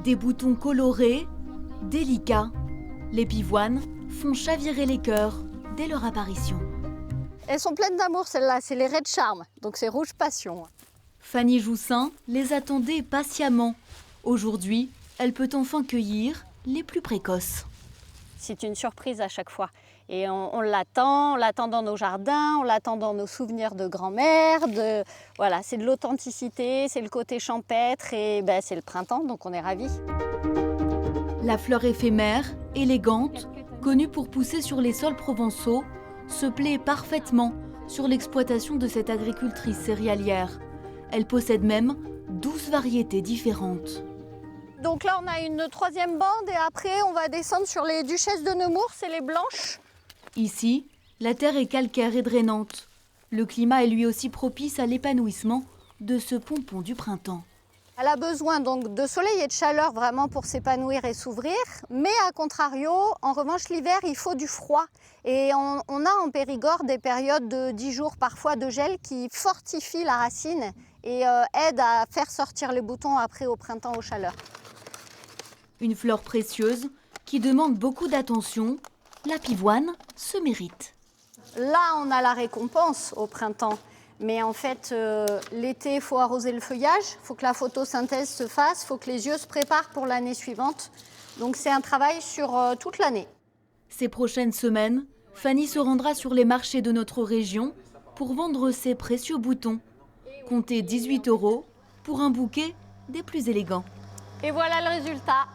Des boutons colorés, délicats, les pivoines font chavirer les cœurs dès leur apparition. Elles sont pleines d'amour, celles-là, c'est les Red Charm, donc c'est rouge passion. Fanny Joussin les attendait patiemment. Aujourd'hui, elle peut enfin cueillir les plus précoces. C'est une surprise à chaque fois. Et on l'attend dans nos jardins, on l'attend dans nos souvenirs de grand-mère. Voilà, c'est de l'authenticité, c'est le côté champêtre et c'est le printemps, donc on est ravis. La fleur éphémère, élégante, connue pour pousser sur les sols provençaux, se plaît parfaitement sur l'exploitation de cette agricultrice céréalière. Elle possède même 12 variétés différentes. Donc là, on a une troisième bande et après, on va descendre sur les duchesses de Nemours, c'est les blanches. Ici, la terre est calcaire et drainante. Le climat est lui aussi propice à l'épanouissement de ce pompon du printemps. Elle a besoin donc de soleil et de chaleur vraiment pour s'épanouir et s'ouvrir. Mais à contrario, en revanche, l'hiver, il faut du froid. Et on a en Périgord des périodes de 10 jours parfois de gel qui fortifient la racine et aident à faire sortir les boutons après au printemps aux chaleurs. Une fleur précieuse qui demande beaucoup d'attention, la pivoine se mérite. Là, on a la récompense au printemps. Mais en fait, l'été, il faut arroser le feuillage, il faut que la photosynthèse se fasse, il faut que les yeux se préparent pour l'année suivante. Donc c'est un travail sur toute l'année. Ces prochaines semaines, Fanny se rendra sur les marchés de notre région pour vendre ses précieux boutons. Comptez 18 € pour un bouquet des plus élégants. Et voilà le résultat.